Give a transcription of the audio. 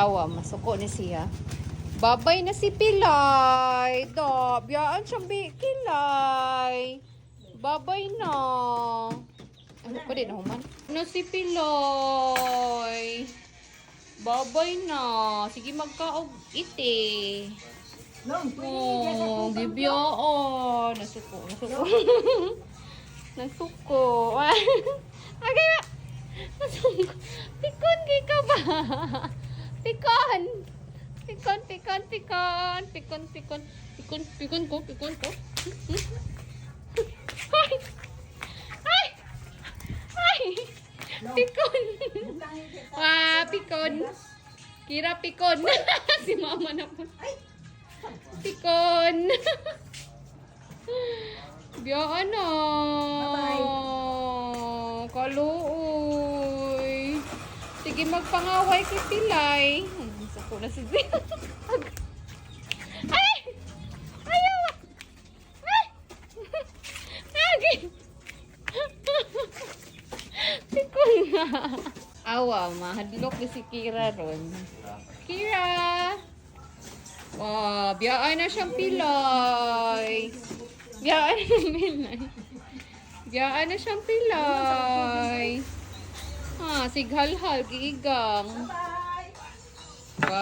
Awa, masuko ni siya. Babay na si Pilay. Da, biyaan siyang Kilay. Babay na. Ano pa din, human? Ano si Pilay? Babay na. Sige, magkaog ite. Oh, gibiyaan. Nasuko. Nasuko. Agay ba? Nasuko. Pikon ka ba? Pikon ko. Ay! Pikon. Pikon. Kira pikon. Si mama na po. Pikon. Biyaan na. Kaluoy. Sige, magpangaway kay Pilay. Sako na si Zia. Ay! Ayaw! Ay! Lagi! Pikon nga. Awa, mahadlok ni si Kira ron. Kira! Wow, biyaan na siyang Pilay. Biyaan na siyang Pilay. Biyaan na siyang Pilay. Sighalhal, giigang. Bye!